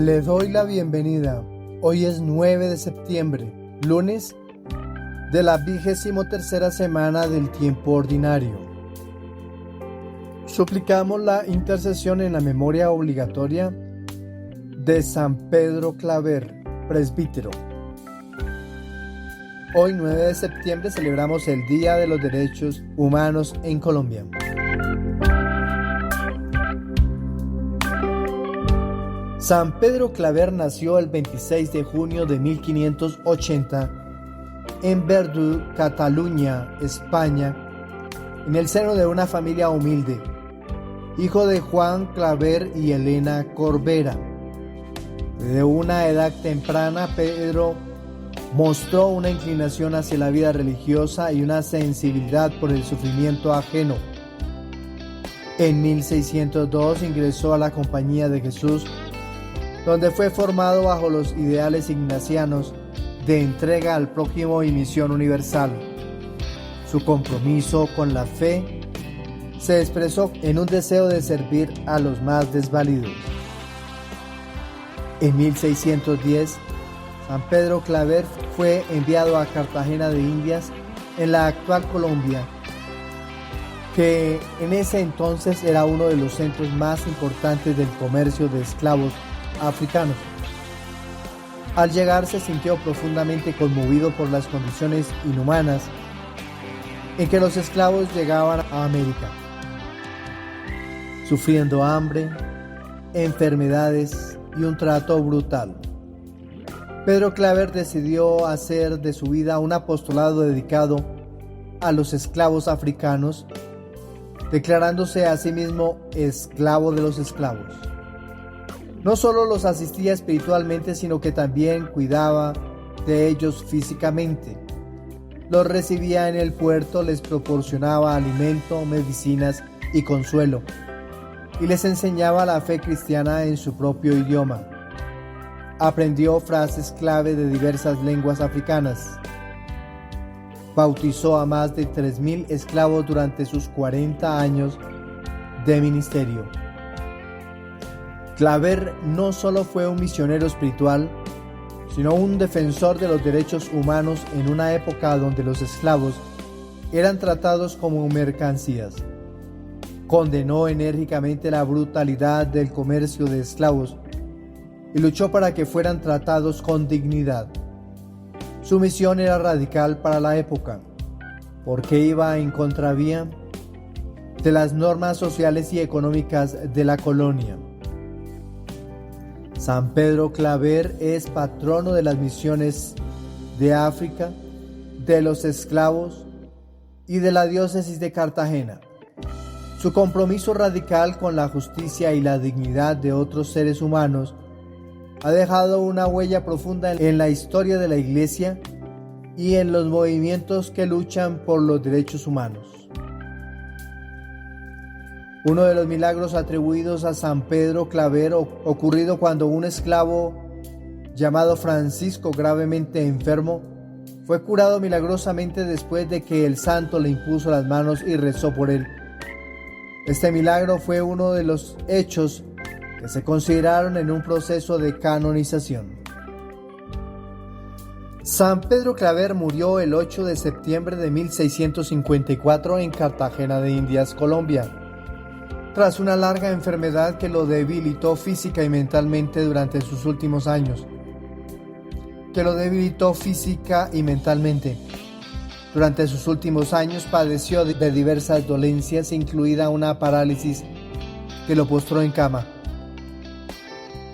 Le doy la bienvenida. Hoy es 9 de septiembre, lunes de la 23ª semana del tiempo ordinario. Suplicamos la intercesión en la memoria obligatoria de San Pedro Claver, presbítero. Hoy 9 de septiembre celebramos el Día de los Derechos Humanos en Colombia. San Pedro Claver nació el 26 de junio de 1580 en Verdú, Cataluña, España, en el seno de una familia humilde, hijo de Juan Claver y Elena Corbera. De una edad temprana, Pedro mostró una inclinación hacia la vida religiosa y una sensibilidad por el sufrimiento ajeno. En 1602 ingresó a la Compañía de Jesús, donde fue formado bajo los ideales ignacianos de entrega al prójimo y misión universal. Su compromiso con la fe se expresó en un deseo de servir a los más desvalidos. En 1610, San Pedro Claver fue enviado a Cartagena de Indias, en la actual Colombia, que en ese entonces era uno de los centros más importantes del comercio de esclavos africanos. Al llegar se sintió profundamente conmovido por las condiciones inhumanas en que los esclavos llegaban a América, sufriendo hambre, enfermedades y un trato brutal. Pedro Claver decidió hacer de su vida un apostolado dedicado a los esclavos africanos, declarándose a sí mismo esclavo de los esclavos. No solo los asistía espiritualmente, sino que también cuidaba de ellos físicamente. Los recibía en el puerto, les proporcionaba alimento, medicinas y consuelo, y les enseñaba la fe cristiana en su propio idioma. Aprendió frases clave de diversas lenguas africanas. Bautizó a más de 3.000 esclavos durante sus 40 años de ministerio. Claver no solo fue un misionero espiritual, sino un defensor de los derechos humanos en una época donde los esclavos eran tratados como mercancías. Condenó enérgicamente la brutalidad del comercio de esclavos y luchó para que fueran tratados con dignidad. Su misión era radical para la época, porque iba en contravía de las normas sociales y económicas de la colonia. San Pedro Claver es patrono de las misiones de África, de los esclavos y de la diócesis de Cartagena. Su compromiso radical con la justicia y la dignidad de otros seres humanos ha dejado una huella profunda en la historia de la Iglesia y en los movimientos que luchan por los derechos humanos. Uno de los milagros atribuidos a San Pedro Claver ocurrido cuando un esclavo llamado Francisco, gravemente enfermo, fue curado milagrosamente después de que el santo le impuso las manos y rezó por él. Este milagro fue uno de los hechos que se consideraron en un proceso de canonización. San Pedro Claver murió el 8 de septiembre de 1654 en Cartagena de Indias, Colombia, tras una larga enfermedad que lo debilitó física y mentalmente durante sus últimos años. Durante sus últimos años padeció de diversas dolencias, incluida una parálisis que lo postró en cama.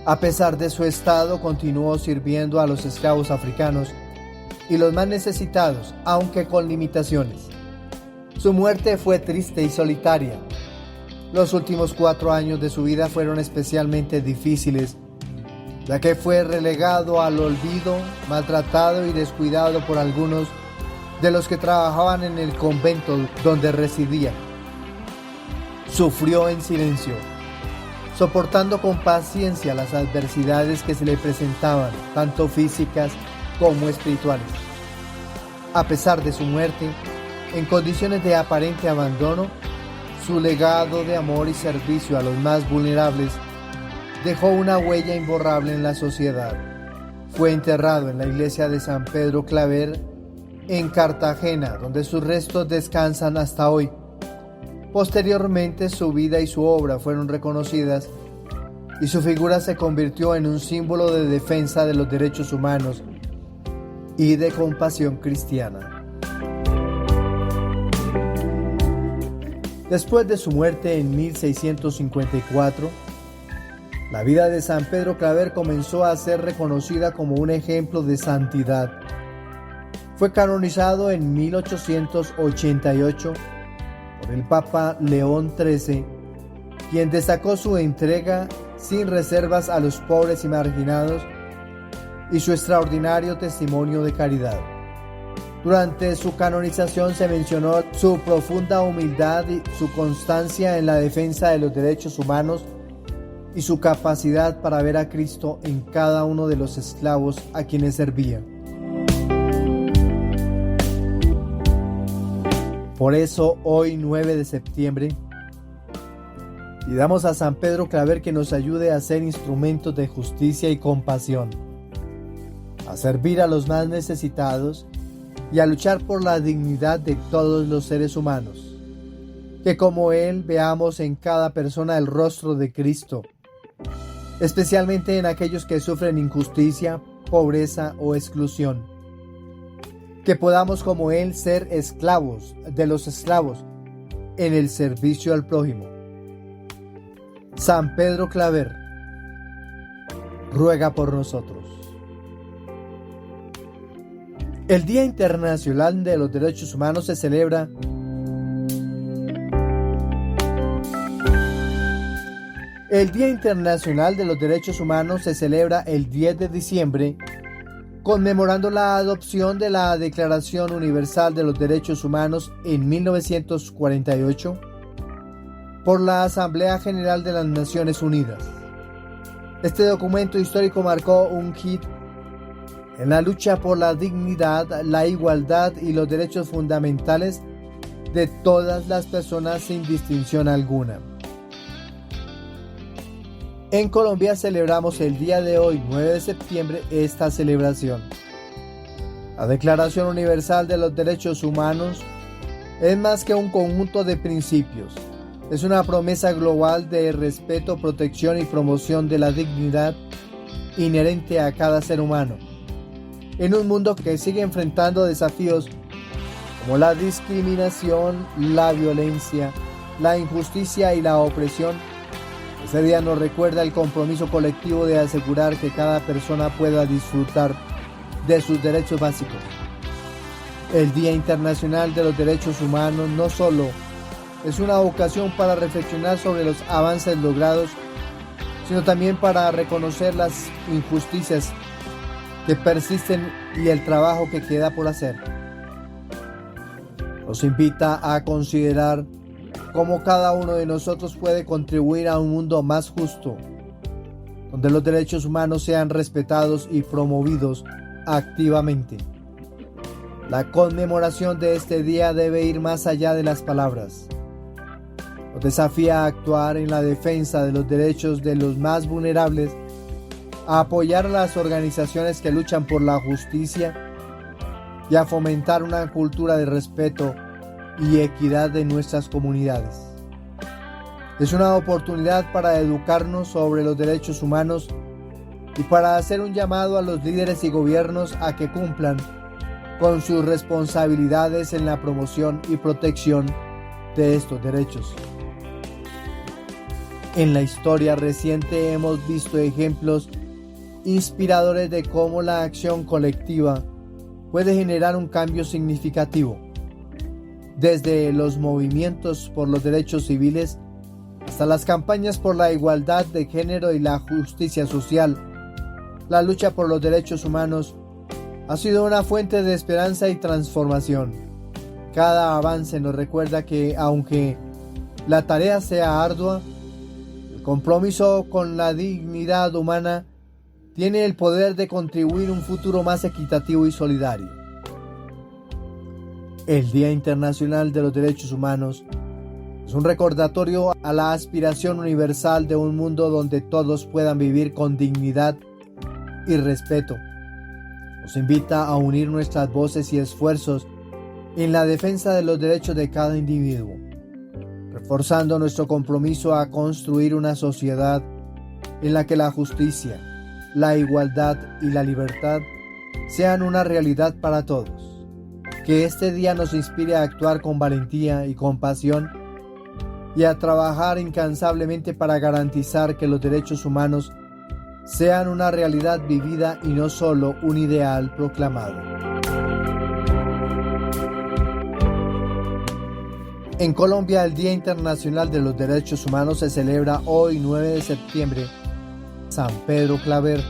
A pesar de su estado, continuó sirviendo a los esclavos africanos y los más necesitados, aunque con limitaciones. Su muerte fue triste y solitaria. Los últimos 4 años de su vida fueron especialmente difíciles, ya que fue relegado al olvido, maltratado y descuidado por algunos de los que trabajaban en el convento donde residía. Sufrió en silencio, soportando con paciencia las adversidades que se le presentaban, tanto físicas como espirituales. A pesar de su muerte, en condiciones de aparente abandono, su legado de amor y servicio a los más vulnerables dejó una huella imborrable en la sociedad. Fue enterrado en la iglesia de San Pedro Claver en Cartagena, donde sus restos descansan hasta hoy. Posteriormente, su vida y su obra fueron reconocidas y su figura se convirtió en un símbolo de defensa de los derechos humanos y de compasión cristiana. Después de su muerte en 1654, la vida de San Pedro Claver comenzó a ser reconocida como un ejemplo de santidad. Fue canonizado en 1888 por el Papa León XIII, quien destacó su entrega sin reservas a los pobres y marginados y su extraordinario testimonio de caridad. Durante su canonización se mencionó su profunda humildad y su constancia en la defensa de los derechos humanos y su capacidad para ver a Cristo en cada uno de los esclavos a quienes servía. Por eso, hoy 9 de septiembre, pidamos a San Pedro Claver que nos ayude a ser instrumentos de justicia y compasión, a servir a los más necesitados y a luchar por la dignidad de todos los seres humanos. Que como Él veamos en cada persona el rostro de Cristo, especialmente en aquellos que sufren injusticia, pobreza o exclusión. Que podamos como Él ser esclavos de los esclavos en el servicio al prójimo. San Pedro Claver, ruega por nosotros. El Día Internacional de los Derechos Humanos se celebra El Día Internacional de los Derechos Humanos se celebra el 10 de diciembre, conmemorando la adopción de la Declaración Universal de los Derechos Humanos en 1948 por la Asamblea General de las Naciones Unidas. Este documento histórico marcó un hito en la lucha por la dignidad, la igualdad y los derechos fundamentales de todas las personas sin distinción alguna. En Colombia celebramos el día de hoy, 9 de septiembre, esta celebración. La Declaración Universal de los Derechos Humanos es más que un conjunto de principios. Es una promesa global de respeto, protección y promoción de la dignidad inherente a cada ser humano. En un mundo que sigue enfrentando desafíos como la discriminación, la violencia, la injusticia y la opresión, este día nos recuerda el compromiso colectivo de asegurar que cada persona pueda disfrutar de sus derechos básicos. El Día Internacional de los Derechos Humanos no solo es una ocasión para reflexionar sobre los avances logrados, sino también para reconocer las injusticias que persisten y el trabajo que queda por hacer. Nos invita a considerar cómo cada uno de nosotros puede contribuir a un mundo más justo, donde los derechos humanos sean respetados y promovidos activamente. La conmemoración de este día debe ir más allá de las palabras. Nos desafía a actuar en la defensa de los derechos de los más vulnerables, a apoyar a las organizaciones que luchan por la justicia y a fomentar una cultura de respeto y equidad de nuestras comunidades. Es una oportunidad para educarnos sobre los derechos humanos y para hacer un llamado a los líderes y gobiernos a que cumplan con sus responsabilidades en la promoción y protección de estos derechos. En la historia reciente hemos visto ejemplos inspiradores de cómo la acción colectiva puede generar un cambio significativo. Desde los movimientos por los derechos civiles hasta las campañas por la igualdad de género y la justicia social, la lucha por los derechos humanos ha sido una fuente de esperanza y transformación. Cada avance nos recuerda que, aunque la tarea sea ardua, el compromiso con la dignidad humana tiene el poder de contribuir a un futuro más equitativo y solidario. El Día Internacional de los Derechos Humanos Es un recordatorio a la aspiración universal de un mundo donde todos puedan vivir con dignidad y respeto. Nos invita a unir nuestras voces y esfuerzos en la defensa de los derechos de cada individuo, reforzando nuestro compromiso a construir una sociedad en la que la justicia, la igualdad y la libertad sean una realidad para todos. Que este día nos inspire a actuar con valentía y compasión y a trabajar incansablemente para garantizar que los derechos humanos sean una realidad vivida y no solo un ideal proclamado. En Colombia, el Día Internacional de los Derechos Humanos se celebra hoy, 9 de septiembre. San Pedro Claver,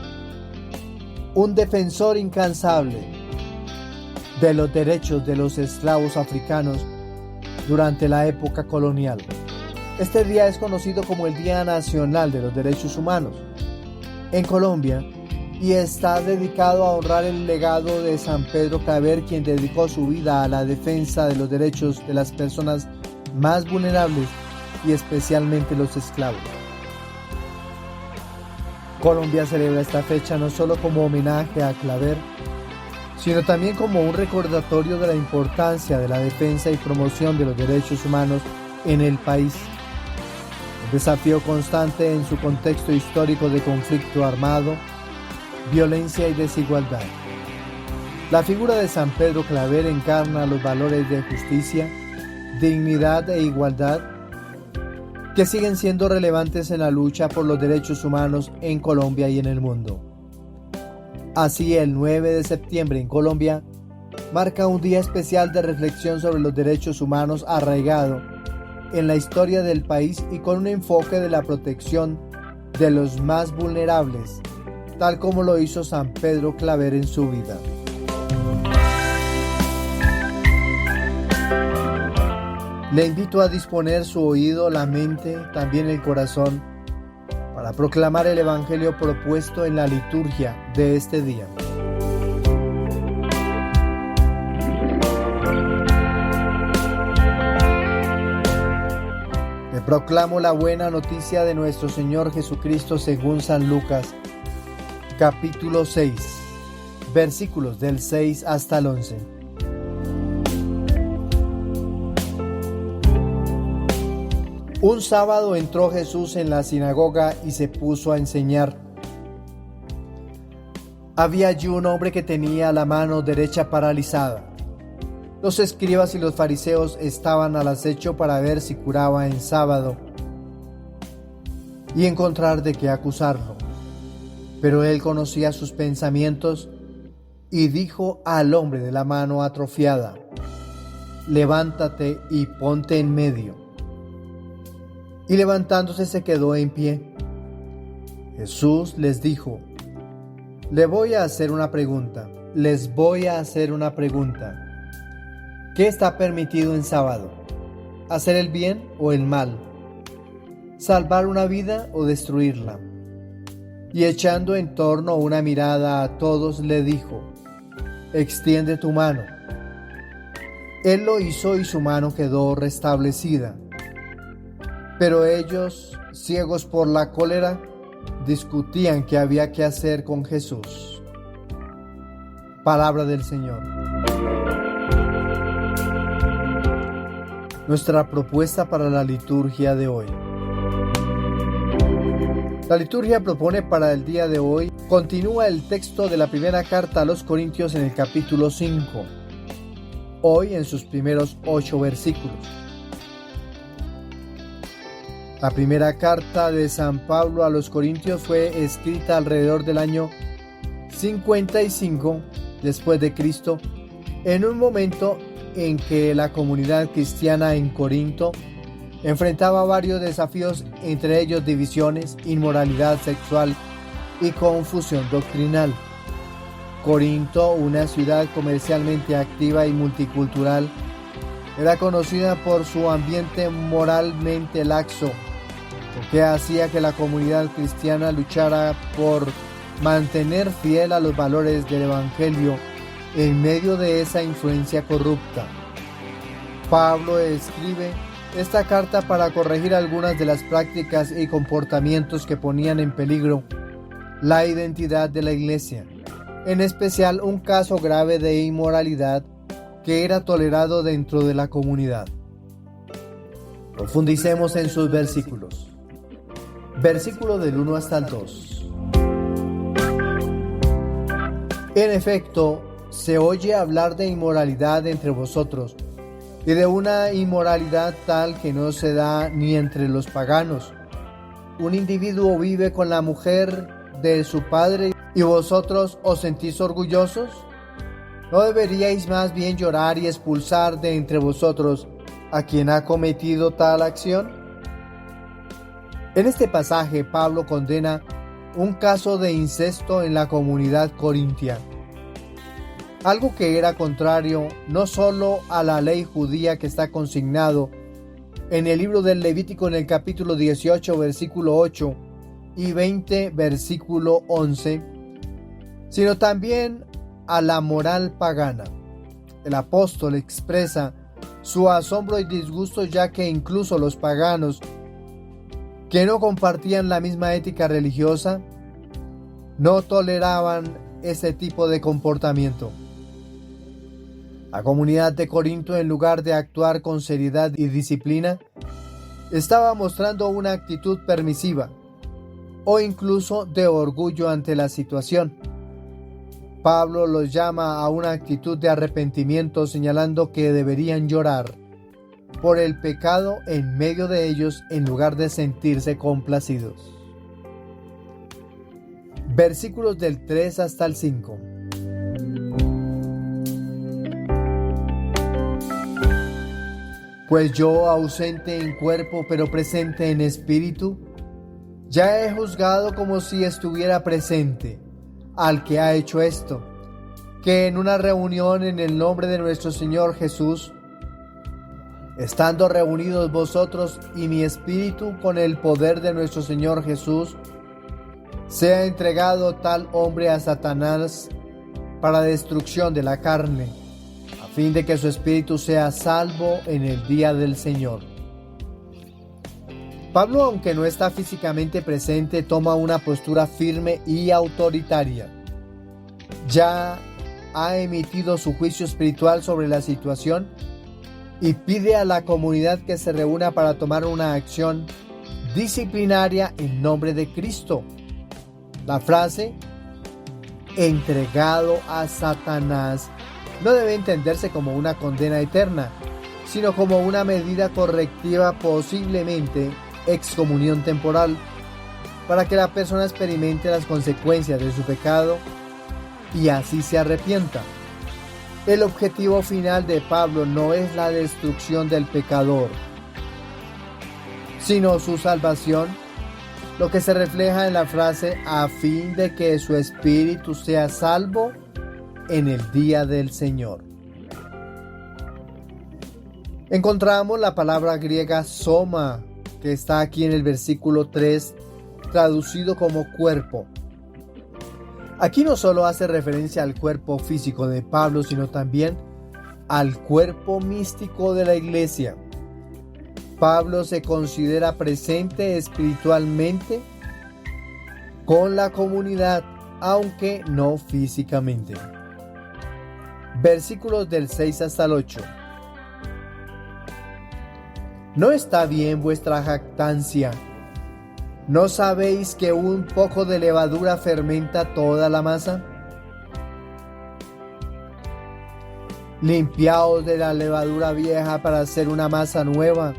un defensor incansable de los derechos de los esclavos africanos durante la época colonial. Este día es conocido como el Día Nacional de los Derechos Humanos en Colombia y está dedicado a honrar el legado de San Pedro Claver, quien dedicó su vida a la defensa de los derechos de las personas más vulnerables y especialmente los esclavos. Colombia celebra esta fecha no solo como homenaje a Claver, sino también como un recordatorio de la importancia de la defensa y promoción de los derechos humanos en el país. Un desafío constante en su contexto histórico de conflicto armado, violencia y desigualdad. La figura de San Pedro Claver encarna los valores de justicia, dignidad e igualdad que siguen siendo relevantes en la lucha por los derechos humanos en Colombia y en el mundo. Así, el 9 de septiembre en Colombia marca un día especial de reflexión sobre los derechos humanos arraigado en la historia del país y con un enfoque de la protección de los más vulnerables, tal como lo hizo San Pedro Claver en su vida. Le invito a disponer su oído, la mente, también el corazón, para proclamar el Evangelio propuesto en la liturgia de este día. Te proclamo la buena noticia de nuestro Señor Jesucristo según San Lucas, capítulo 6, versículos del 6 hasta el 11. Un sábado entró Jesús en la sinagoga y se puso a enseñar. Había allí un hombre que tenía la mano derecha paralizada. Los escribas y los fariseos estaban al acecho para ver si curaba en sábado y encontrar de qué acusarlo. Pero él conocía sus pensamientos y dijo al hombre de la mano atrofiada: levántate y ponte en medio. Y levantándose se quedó en pie. Jesús les dijo: les voy a hacer una pregunta. ¿Qué está permitido en sábado? ¿Hacer el bien o el mal? ¿Salvar una vida o destruirla? Y echando en torno una mirada a todos le dijo: extiende tu mano. Él lo hizo y su mano quedó restablecida. Pero ellos, ciegos por la cólera, discutían qué había que hacer con Jesús. Palabra del Señor. Nuestra propuesta para la liturgia de hoy. La liturgia propone para el día de hoy, continúa el texto de la primera carta a los Corintios en el capítulo 5, hoy en sus primeros 8 versículos. La primera carta de San Pablo a los Corintios fue escrita alrededor del año 55 después de Cristo, en un momento en que la comunidad cristiana en Corinto enfrentaba varios desafíos, entre ellos divisiones, inmoralidad sexual y confusión doctrinal. Corinto, una ciudad comercialmente activa y multicultural, era conocida por su ambiente moralmente laxo, lo que hacía que la comunidad cristiana luchara por mantener fiel a los valores del Evangelio en medio de esa influencia corrupta. Pablo escribe esta carta para corregir algunas de las prácticas y comportamientos que ponían en peligro la identidad de la iglesia, en especial un caso grave de inmoralidad que era tolerado dentro de la comunidad. Profundicemos en sus versículos. Versículo del 1 hasta el 2. En efecto, se oye hablar de inmoralidad entre vosotros, y de una inmoralidad tal que no se da ni entre los paganos. Un individuo vive con la mujer de su padre y vosotros os sentís orgullosos. ¿No deberíais más bien llorar y expulsar de entre vosotros a quien ha cometido tal acción? En este pasaje Pablo condena un caso de incesto en la comunidad corintia, algo que era contrario no solo a la ley judía que está consignado en el libro del Levítico en el capítulo 18 versículo 8 y 20 versículo 11, sino también a la moral pagana. El apóstol expresa su asombro y disgusto, ya que incluso los paganos que no compartían la misma ética religiosa no toleraban ese tipo de comportamiento. La comunidad de Corinto, en lugar de actuar con seriedad y disciplina, estaba mostrando una actitud permisiva o incluso de orgullo ante la situación. Pablo los llama a una actitud de arrepentimiento, señalando que deberían llorar por el pecado en medio de ellos en lugar de sentirse complacidos. Versículos del 3 hasta el 5. Pues yo, ausente en cuerpo pero presente en espíritu, ya he juzgado como si estuviera presente al que ha hecho esto, que en una reunión en el nombre de nuestro Señor Jesús, estando reunidos vosotros y mi espíritu con el poder de nuestro Señor Jesús, sea entregado tal hombre a Satanás para destrucción de la carne, a fin de que su espíritu sea salvo en el día del Señor. Pablo, aunque no está físicamente presente, toma una postura firme y autoritaria. Ya ha emitido su juicio espiritual sobre la situación y pide a la comunidad que se reúna para tomar una acción disciplinaria en nombre de Cristo. La frase entregado a Satanás no debe entenderse como una condena eterna, sino como una medida correctiva, posiblemente excomunión temporal, para que la persona experimente las consecuencias de su pecado y así se arrepienta. El objetivo final de Pablo no es la destrucción del pecador, sino su salvación, lo que se refleja en la frase a fin de que su espíritu sea salvo en el día del Señor. Encontramos la palabra griega soma, que está aquí en el versículo 3, traducido como cuerpo. Aquí no solo hace referencia al cuerpo físico de Pablo, sino también al cuerpo místico de la iglesia. Pablo se considera presente espiritualmente con la comunidad, aunque no físicamente. Versículos del 6 hasta el 8. ¿No está bien vuestra jactancia? ¿No sabéis que un poco de levadura fermenta toda la masa? Limpiaos de la levadura vieja para hacer una masa nueva,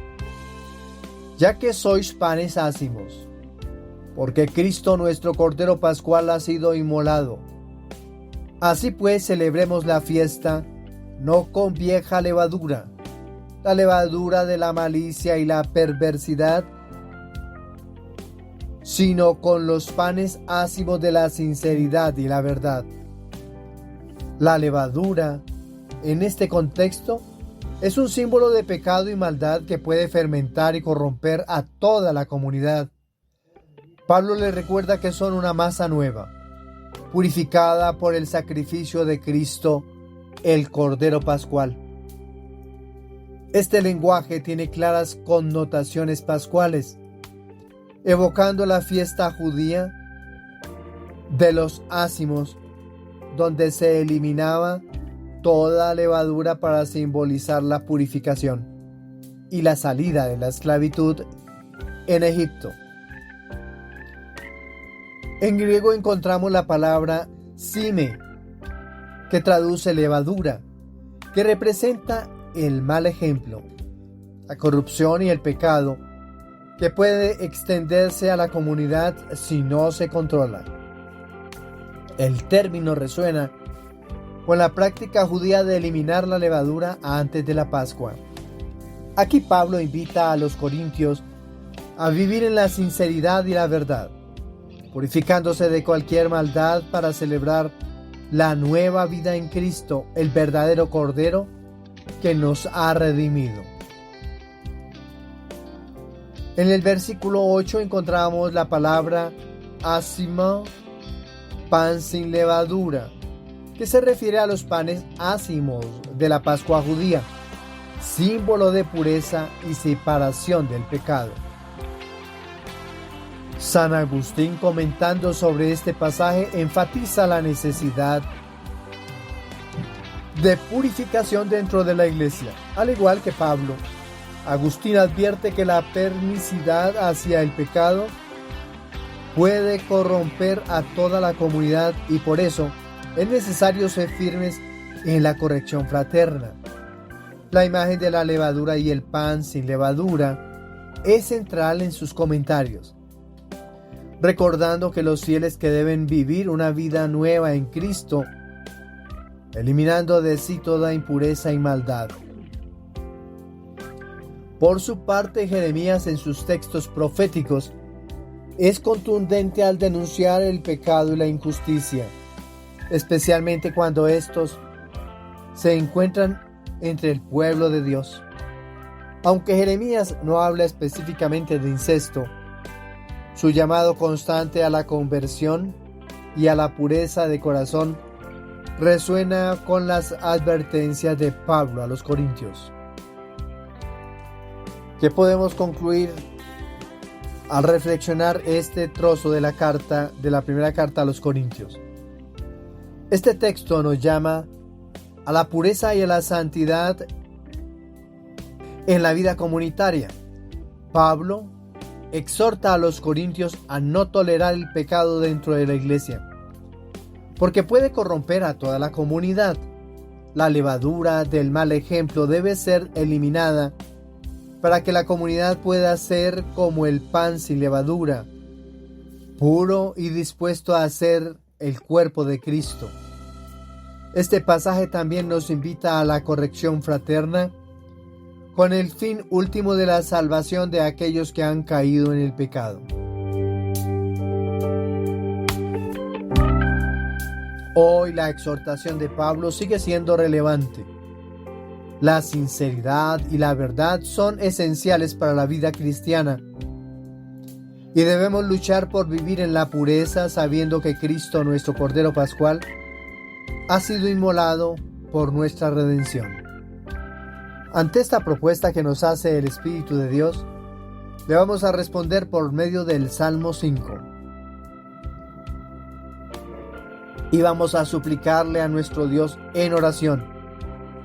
ya que sois panes ácimos, porque Cristo nuestro Cordero Pascual ha sido inmolado. Así pues, celebremos la fiesta, no con vieja levadura, la levadura de la malicia y la perversidad, sino con los panes ácimos de la sinceridad y la verdad. La levadura, en este contexto, es un símbolo de pecado y maldad que puede fermentar y corromper a toda la comunidad. Pablo les recuerda que son una masa nueva, purificada por el sacrificio de Cristo, el Cordero Pascual. Este lenguaje tiene claras connotaciones pascuales, evocando la fiesta judía de los ázimos, donde se eliminaba toda levadura para simbolizar la purificación y la salida de la esclavitud en Egipto. En griego encontramos la palabra sime, que traduce levadura, que representa el mal ejemplo, la corrupción y el pecado, que puede extenderse a la comunidad si no se controla. El término resuena con la práctica judía de eliminar la levadura antes de la Pascua. Aquí Pablo invita a los corintios a vivir en la sinceridad y la verdad, purificándose de cualquier maldad para celebrar la nueva vida en Cristo, el verdadero Cordero que nos ha redimido. En el versículo 8 encontramos la palabra ázima, pan sin levadura, que se refiere a los panes ácimos de la Pascua judía, símbolo de pureza y separación del pecado. San Agustín, comentando sobre este pasaje, enfatiza la necesidad de purificación dentro de la iglesia. Al igual que Pablo, Agustín advierte que la permisividad hacia el pecado puede corromper a toda la comunidad y por eso es necesario ser firmes en la corrección fraterna. La imagen de la levadura y el pan sin levadura es central en sus comentarios, recordando que los fieles que deben vivir una vida nueva en Cristo, eliminando de sí toda impureza y maldad. Por su parte, Jeremías en sus textos proféticos es contundente al denunciar el pecado y la injusticia, especialmente cuando estos se encuentran entre el pueblo de Dios. Aunque Jeremías no habla específicamente de incesto, su llamado constante a la conversión y a la pureza de corazón resuena con las advertencias de Pablo a los corintios. ¿Qué podemos concluir al reflexionar este trozo de la primera carta a los corintios? Este texto nos llama a la pureza y a la santidad en la vida comunitaria. Pablo exhorta a los corintios a no tolerar el pecado dentro de la iglesia, porque puede corromper a toda la comunidad. La levadura del mal ejemplo debe ser eliminada para que la comunidad pueda ser como el pan sin levadura, puro y dispuesto a ser el cuerpo de Cristo. Este pasaje también nos invita a la corrección fraterna con el fin último de la salvación de aquellos que han caído en el pecado. Hoy la exhortación de Pablo sigue siendo relevante. La sinceridad y la verdad son esenciales para la vida cristiana y debemos luchar por vivir en la pureza sabiendo que Cristo, nuestro Cordero Pascual, ha sido inmolado por nuestra redención. Ante esta propuesta que nos hace el Espíritu de Dios, le vamos a responder por medio del Salmo 5. Y vamos a suplicarle a nuestro Dios en oración: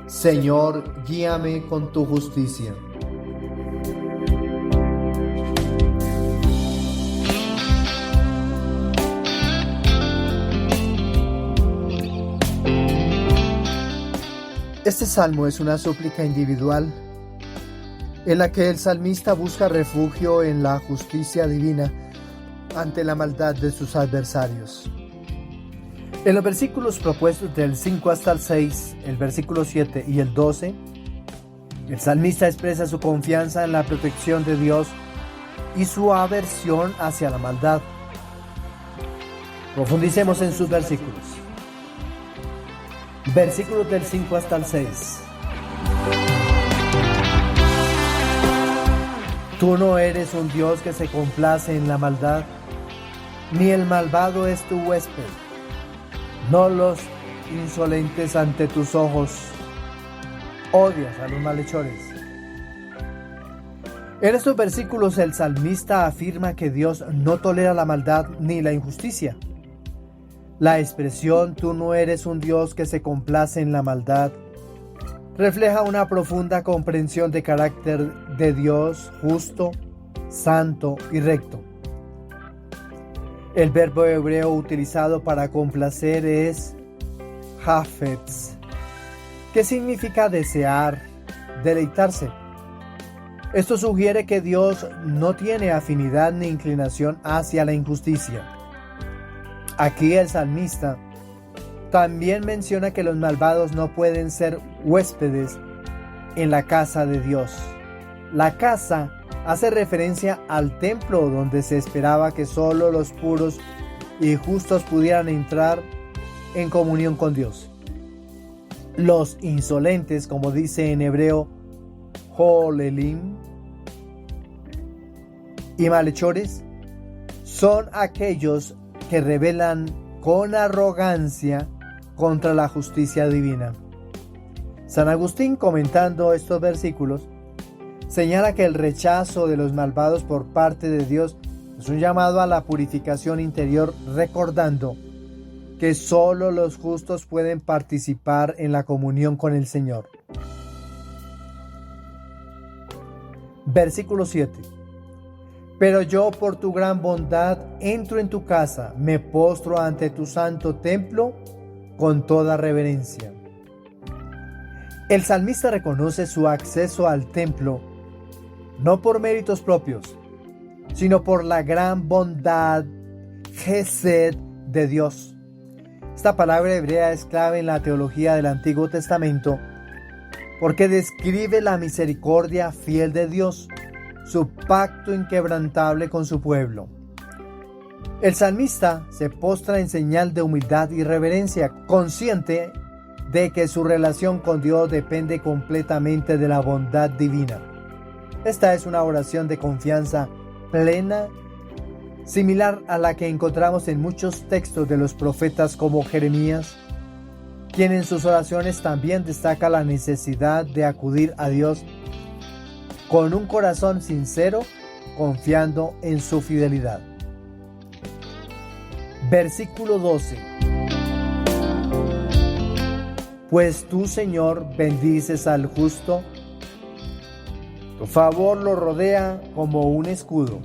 Señor, guíame con tu justicia. Este salmo es una súplica individual en la que el salmista busca refugio en la justicia divina ante la maldad de sus adversarios. En los versículos propuestos del 5 hasta el 6, el versículo 7 y el 12, el salmista expresa su confianza en la protección de Dios y su aversión hacia la maldad. Profundicemos en sus versículos. Versículos del 5 hasta el 6. Tú no eres un Dios que se complace en la maldad, ni el malvado es tu huésped. No los insolentes ante tus ojos. Odias a los malhechores. En estos versículos el salmista afirma que Dios no tolera la maldad ni la injusticia. La expresión "tú no eres un Dios que se complace en la maldad" refleja una profunda comprensión de carácter de Dios justo, santo y recto. El verbo hebreo utilizado para complacer es hafetz, que significa desear, deleitarse. Esto sugiere que Dios no tiene afinidad ni inclinación hacia la injusticia. Aquí el salmista también menciona que los malvados no pueden ser huéspedes en la casa de Dios. La casa hace referencia al templo donde se esperaba que solo los puros y justos pudieran entrar en comunión con Dios. Los insolentes, como dice en hebreo, Holelim, y malhechores, son aquellos que rebelan con arrogancia contra la justicia divina. San Agustín, comentando estos versículos, señala que el rechazo de los malvados por parte de Dios es un llamado a la purificación interior, recordando que solo los justos pueden participar en la comunión con el Señor. Versículo 7. Pero yo, por tu gran bondad, entro en tu casa, me postro ante tu santo templo con toda reverencia. El salmista reconoce su acceso al templo no por méritos propios, sino por la gran bondad, Gesed, de Dios. Esta palabra hebrea es clave en la teología del Antiguo Testamento porque describe la misericordia fiel de Dios, su pacto inquebrantable con su pueblo. El salmista se postra en señal de humildad y reverencia, consciente de que su relación con Dios depende completamente de la bondad divina. Esta es una oración de confianza plena, similar a la que encontramos en muchos textos de los profetas como Jeremías, quien en sus oraciones también destaca la necesidad de acudir a Dios con un corazón sincero, confiando en su fidelidad. Versículo 12. Pues tú, Señor, bendices al justo, tu favor lo rodea como un escudo.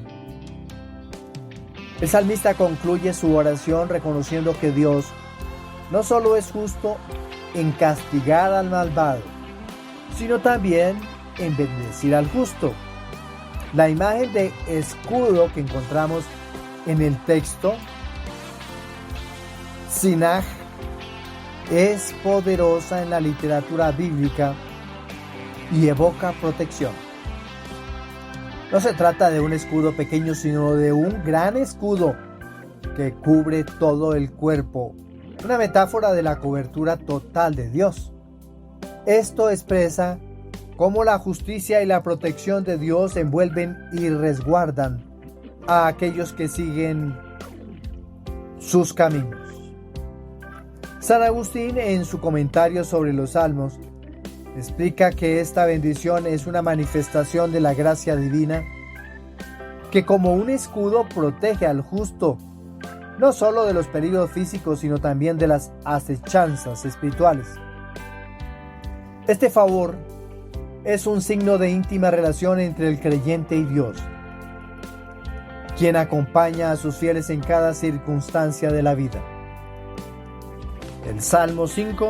El salmista concluye su oración reconociendo que Dios no solo es justo en castigar al malvado, sino también en bendecir al justo. La imagen de escudo que encontramos en el texto Sinaj es poderosa en la literatura bíblica y evoca protección. No se trata de un escudo pequeño, sino de un gran escudo que cubre todo el cuerpo, una metáfora de la cobertura total de Dios. Esto expresa cómo la justicia y la protección de Dios envuelven y resguardan a aquellos que siguen sus caminos. San Agustín, en su comentario sobre los Salmos, explica que esta bendición es una manifestación de la gracia divina que como un escudo protege al justo, no solo de los peligros físicos, sino también de las acechanzas espirituales. Este favor es un signo de íntima relación entre el creyente y Dios, quien acompaña a sus fieles en cada circunstancia de la vida. El Salmo 5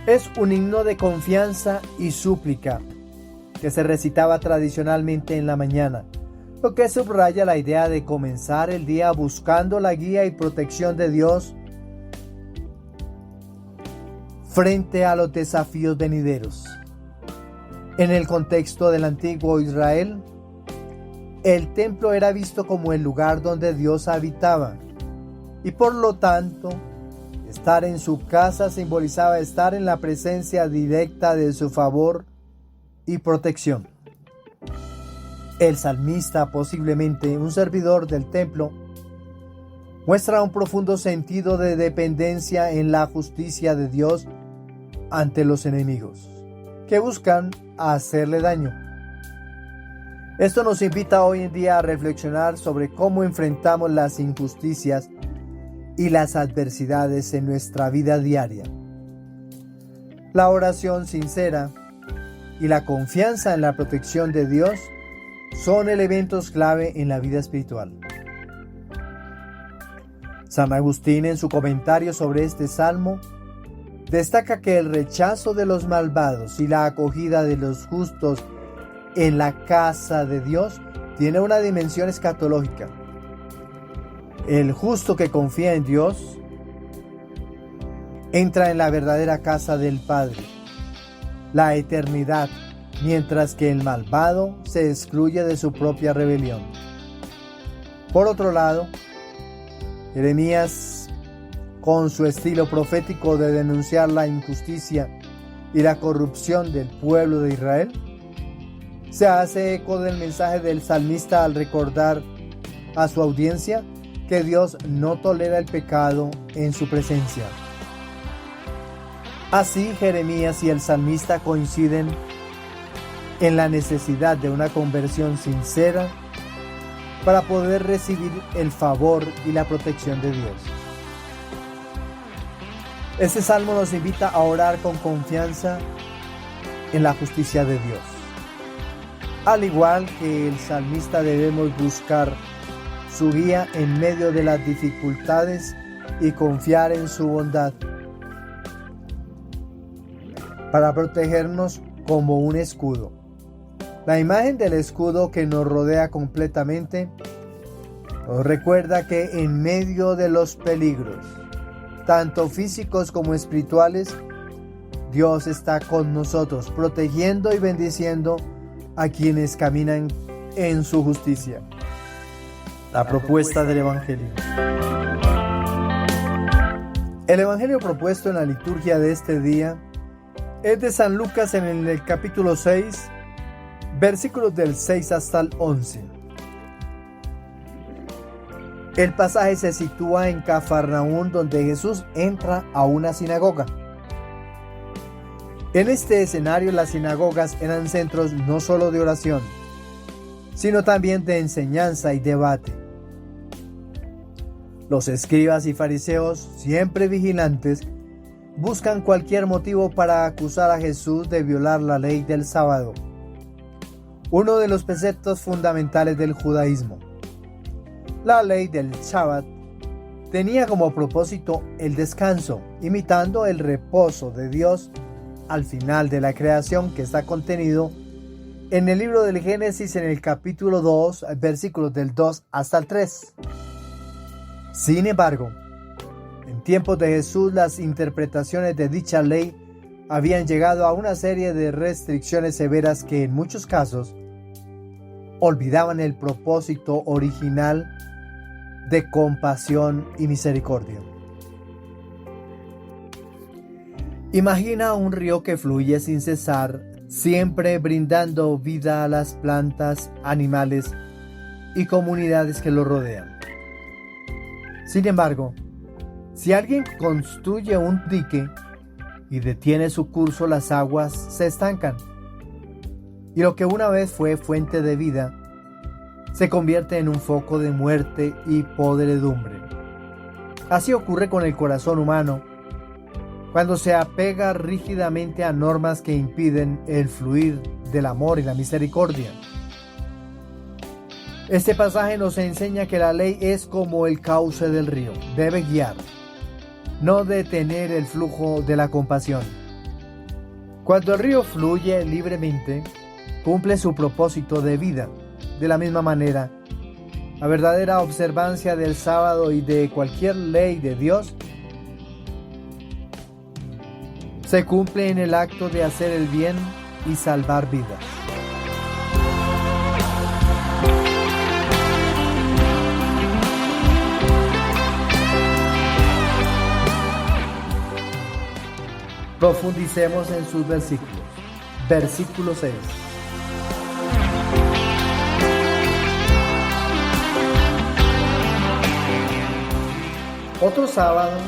es un himno de confianza y súplica que se recitaba tradicionalmente en la mañana, lo que subraya la idea de comenzar el día buscando la guía y protección de Dios frente a los desafíos venideros. En el contexto del antiguo Israel, el templo era visto como el lugar donde Dios habitaba, y por lo tanto, estar en su casa simbolizaba estar en la presencia directa de su favor y protección. El salmista, posiblemente un servidor del templo, muestra un profundo sentido de dependencia en la justicia de Dios ante los enemigos que buscan hacerle daño. Esto nos invita hoy en día a reflexionar sobre cómo enfrentamos las injusticias y las adversidades en nuestra vida diaria. La oración sincera y la confianza en la protección de Dios son elementos clave en la vida espiritual. San Agustín, en su comentario sobre este salmo, destaca que el rechazo de los malvados y la acogida de los justos en la casa de Dios tiene una dimensión escatológica. El justo que confía en Dios entra en la verdadera casa del Padre, la eternidad, mientras que el malvado se excluye de su propia rebelión. Por otro lado, Jeremías, con su estilo profético de denunciar la injusticia y la corrupción del pueblo de Israel, se hace eco del mensaje del salmista al recordar a su audiencia que Dios no tolera el pecado en su presencia. Así, Jeremías y el salmista coinciden en la necesidad de una conversión sincera para poder recibir el favor y la protección de Dios. Este salmo nos invita a orar con confianza en la justicia de Dios. Al igual que el salmista, debemos buscar su guía en medio de las dificultades y confiar en su bondad para protegernos como un escudo. La imagen del escudo que nos rodea completamente nos recuerda que en medio de los peligros, tanto físicos como espirituales, Dios está con nosotros, protegiendo y bendiciendo a quienes caminan en su justicia. La propuesta del Evangelio. El Evangelio propuesto en la liturgia de este día es de San Lucas en el capítulo 6, versículos del 6 hasta el 11. El pasaje se sitúa en Cafarnaún, donde Jesús entra a una sinagoga. En este escenario, las sinagogas eran centros no solo de oración, sino también de enseñanza y debate. Los escribas y fariseos, siempre vigilantes, buscan cualquier motivo para acusar a Jesús de violar la ley del sábado, uno de los preceptos fundamentales del judaísmo. La ley del Shabbat tenía como propósito el descanso, imitando el reposo de Dios al final de la creación, que está contenido en el libro del Génesis en el capítulo 2, versículos del 2 hasta el 3. Sin embargo, en tiempos de Jesús, las interpretaciones de dicha ley habían llegado a una serie de restricciones severas que en muchos casos olvidaban el propósito original de compasión y misericordia. Imagina un río que fluye sin cesar, siempre brindando vida a las plantas, animales y comunidades que lo rodean. Sin embargo, si alguien construye un dique y detiene su curso, las aguas se estancan, y lo que una vez fue fuente de vida se convierte en un foco de muerte y podredumbre. Así ocurre con el corazón humano cuando se apega rígidamente a normas que impiden el fluir del amor y la misericordia. Este pasaje nos enseña que la ley es como el cauce del río, debe guiar, no detener el flujo de la compasión. Cuando el río fluye libremente, cumple su propósito de vida. De la misma manera, la verdadera observancia del sábado y de cualquier ley de Dios se cumple en el acto de hacer el bien y salvar vidas. Profundicemos en sus versículos. Versículo 6. Otro sábado,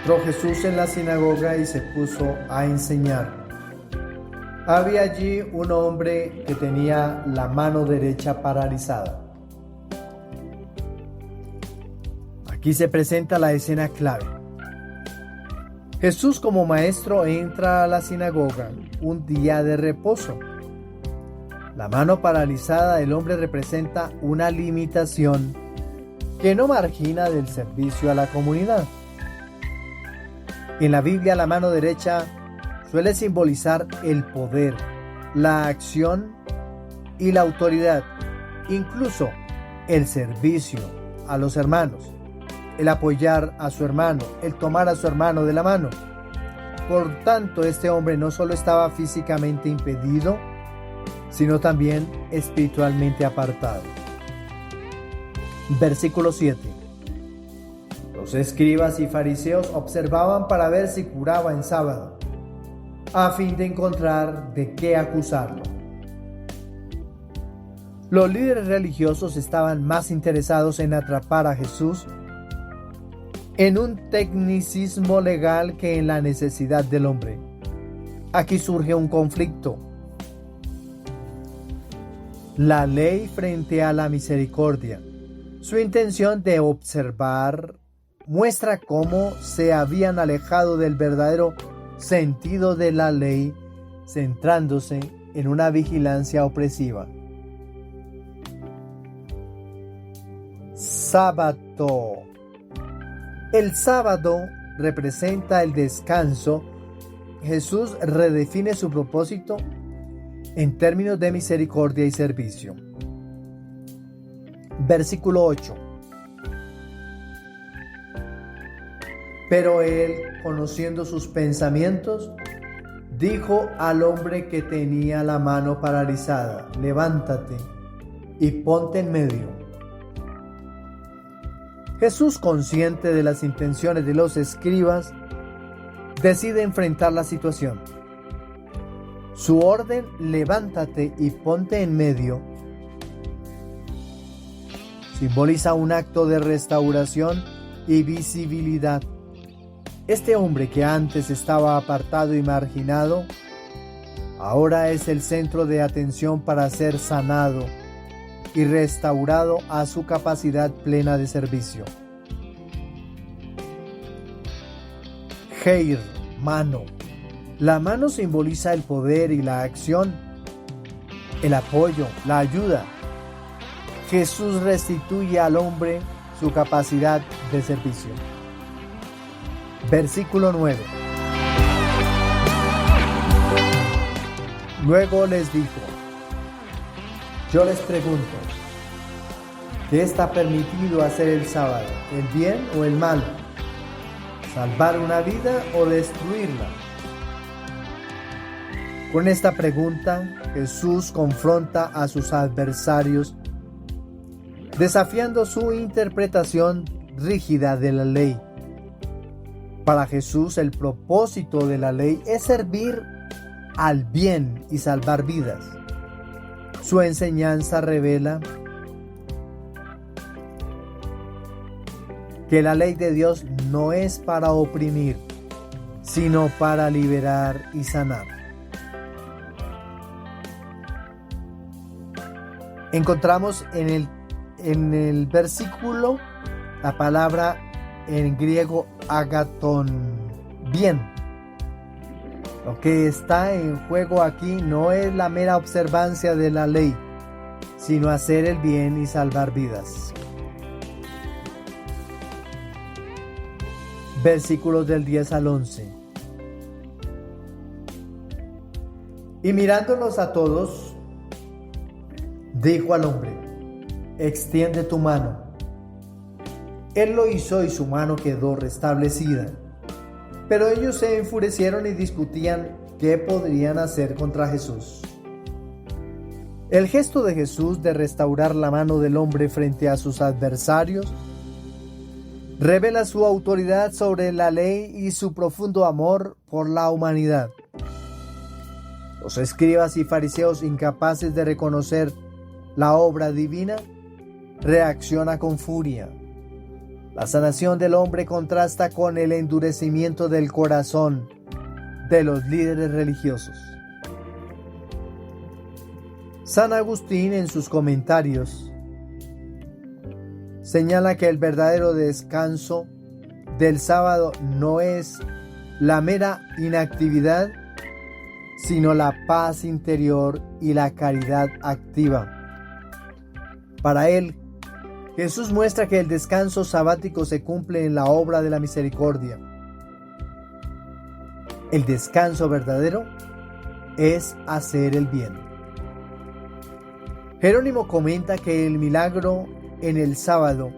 entró Jesús en la sinagoga y se puso a enseñar. Había allí un hombre que tenía la mano derecha paralizada. Aquí se presenta la escena clave. Jesús como maestro entra a la sinagoga un día de reposo. La mano paralizada del hombre representa una limitación que no margina del servicio a la comunidad. En la Biblia, la mano derecha suele simbolizar el poder, la acción y la autoridad, incluso el servicio a los hermanos, el apoyar a su hermano, el tomar a su hermano de la mano. Por tanto, este hombre no solo estaba físicamente impedido, sino también espiritualmente apartado. Versículo 7. Los escribas y fariseos observaban para ver si curaba en sábado, a fin de encontrar de qué acusarlo. Los líderes religiosos estaban más interesados en atrapar a Jesús en un tecnicismo legal que en la necesidad del hombre. Aquí surge un conflicto. La ley frente a la misericordia. Su intención de observar muestra cómo se habían alejado del verdadero sentido de la ley, centrándose en una vigilancia opresiva. Sábado. El sábado representa el descanso. Jesús redefine su propósito en términos de misericordia y servicio. Versículo 8. Pero él, conociendo sus pensamientos, dijo al hombre que tenía la mano paralizada: levántate y ponte en medio. Jesús, consciente de las intenciones de los escribas, decide enfrentar la situación. Su orden, levántate y ponte en medio, simboliza un acto de restauración y visibilidad. Este hombre que antes estaba apartado y marginado, ahora es el centro de atención para ser sanado y restaurado a su capacidad plena de servicio. Geir, mano. La mano simboliza el poder y la acción, el apoyo, la ayuda. Jesús restituye al hombre su capacidad de servicio. Versículo 9. Luego les dijo: yo les pregunto, ¿qué está permitido hacer el sábado, el bien o el mal? ¿Salvar una vida o destruirla? Con esta pregunta, Jesús confronta a sus adversarios, desafiando su interpretación rígida de la ley. Para Jesús, el propósito de la ley es servir al bien y salvar vidas. Su enseñanza revela que la ley de Dios no es para oprimir, sino para liberar y sanar. Encontramos en el versículo la palabra en griego agaton, bien. Lo que está en juego aquí no es la mera observancia de la ley, sino hacer el bien y salvar vidas. Versículos del 10 al 11. Y mirándolos a todos, dijo al hombre: extiende tu mano. Él lo hizo y su mano quedó restablecida. Pero ellos se enfurecieron y discutían qué podrían hacer contra Jesús. El gesto de Jesús de restaurar la mano del hombre frente a sus adversarios revela su autoridad sobre la ley y su profundo amor por la humanidad. Los escribas y fariseos, incapaces de reconocer la obra divina, reaccionan con furia. La sanación del hombre contrasta con el endurecimiento del corazón de los líderes religiosos. San Agustín, en sus comentarios, señala que el verdadero descanso del sábado no es la mera inactividad, sino la paz interior y la caridad activa. Para él, Jesús muestra que el descanso sabático se cumple en la obra de la misericordia. El descanso verdadero es hacer el bien. Jerónimo comenta que el milagro en el sábado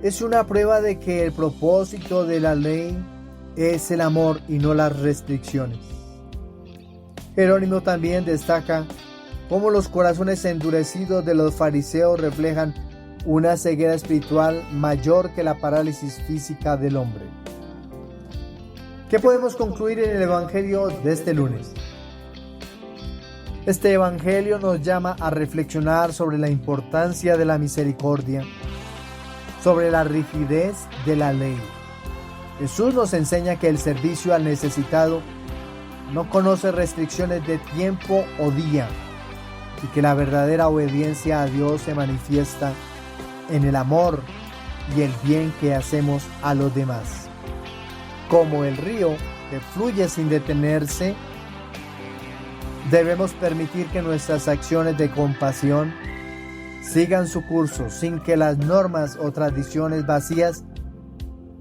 es una prueba de que el propósito de la ley es el amor y no las restricciones. Jerónimo también destaca cómo los corazones endurecidos de los fariseos reflejan una ceguera espiritual mayor que la parálisis física del hombre. ¿Qué podemos concluir en el Evangelio de este lunes? Este Evangelio nos llama a reflexionar sobre la importancia de la misericordia, sobre la rigidez de la ley. Jesús nos enseña que el servicio al necesitado no conoce restricciones de tiempo o día y que la verdadera obediencia a Dios se manifiesta en el amor y el bien que hacemos a los demás. Como el río que fluye sin detenerse, debemos permitir que nuestras acciones de compasión sigan su curso sin que las normas o tradiciones vacías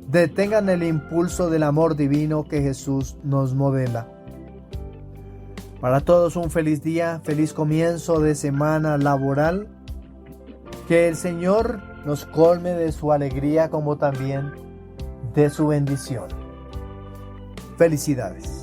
detengan el impulso del amor divino que Jesús nos modela. Para todos un feliz día, feliz comienzo de semana laboral. Que el Señor nos colme de su alegría como también de su bendición. Felicidades.